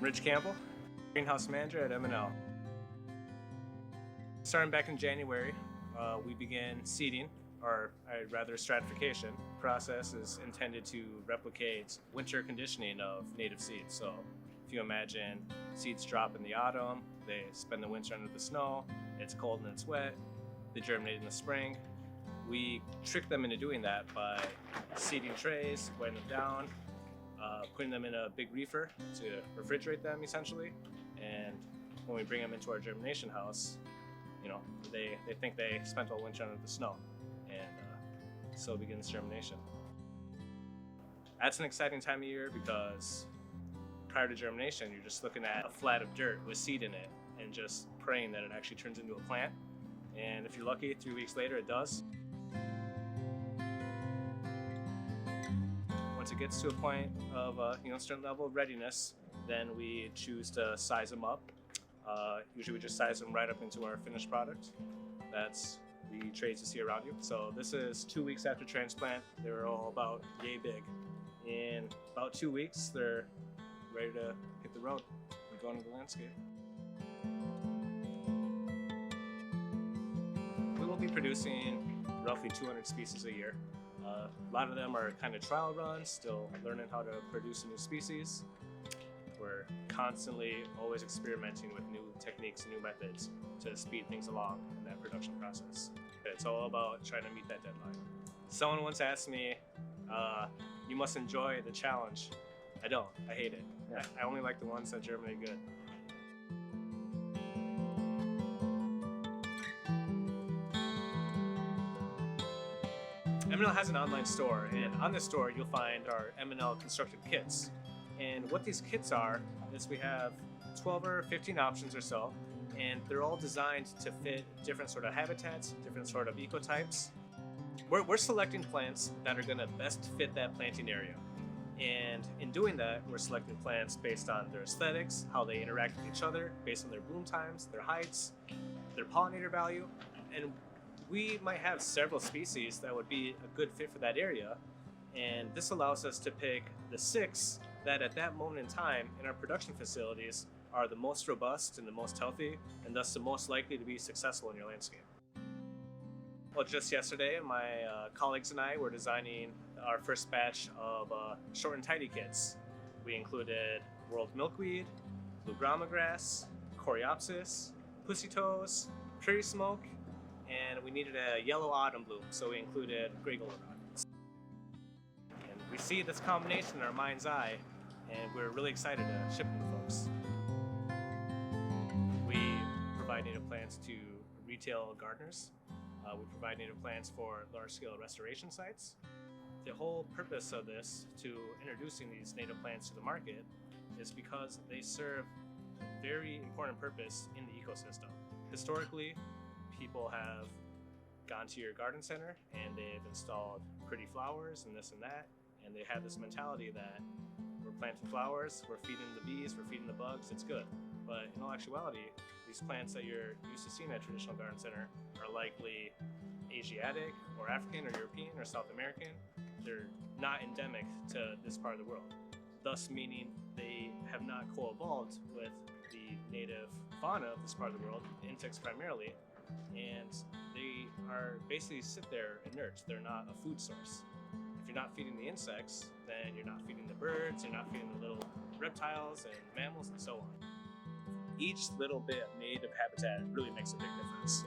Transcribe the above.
Rich Campbell, greenhouse manager at MNL. Starting back in January, we began seeding, or rather stratification. The process is intended to replicate winter conditioning of native seeds. So if you imagine seeds drop in the autumn, they spend the winter under the snow, it's cold and it's wet, they germinate in the spring. We trick them into doing that by seeding trays, weighing them down, putting them in a big reefer to refrigerate them essentially. And when we bring them into our germination house, you know, they think they spent all winter under the snow, and so begins germination. That's an exciting time of year because prior to germination, you're just looking at a flat of dirt with seed in it and just praying that it actually turns into a plant. And if you're lucky, 3 weeks later it does. Once it gets to a point of a certain level of readiness, then we choose to size them up. Usually we just size them right up into our finished product. That's the trays you see around you. So this is 2 weeks after transplant. They were all about yay big. In about 2 weeks, they're ready to hit the road and go into the landscape. We will be producing roughly 200 species a year. A lot of them are kind of trial runs, still learning how to produce a new species. We're constantly always experimenting with new techniques and new methods to speed things along in that production process. It's all about trying to meet that deadline. Someone once asked me, you must enjoy the challenge. I don't, I hate it. Yeah. I only like the ones that germinate good. MNL has an online store, and on this store you'll find our MNL constructed kits. And what these kits are is we have 12 or 15 options or so, and they're all designed to fit different sort of habitats, different sort of ecotypes. We're selecting plants that are going to best fit that planting area. And in doing that, we're selecting plants based on their aesthetics, how they interact with each other, based on their bloom times, their heights, their pollinator value. And we might have several species that would be a good fit for that area. And this allows us to pick the 6 that at that moment in time in our production facilities are the most robust and the most healthy, and thus the most likely to be successful in your landscape. Well, just yesterday, my colleagues and I were designing our first batch of short and tidy kits. We included world milkweed, blue grama grass, coreopsis, pussy toes, prairie smoke, and we needed a yellow autumn bloom, so we included gray goldenrod. And we see this combination in our mind's eye, and we're really excited to ship them to folks. We provide native plants to retail gardeners. We provide native plants for large-scale restoration sites. The whole purpose of this, to introducing these native plants to the market, is because they serve a very important purpose in the ecosystem. Historically, people have gone to your garden center and they've installed pretty flowers and this and that, and they have this mentality that we're planting flowers, we're feeding the bees, we're feeding the bugs, it's good. But in all actuality, these plants that you're used to seeing at a traditional garden center are likely Asiatic or African or European or South American. They're not endemic to this part of the world, thus meaning they have not co-evolved with the native fauna of this part of the world, insects primarily, and they are basically sit there inert. They're not a food source. If you're not feeding the insects, then you're not feeding the birds, you're not feeding the little reptiles and mammals and so on. Each little bit of native habitat really makes a big difference.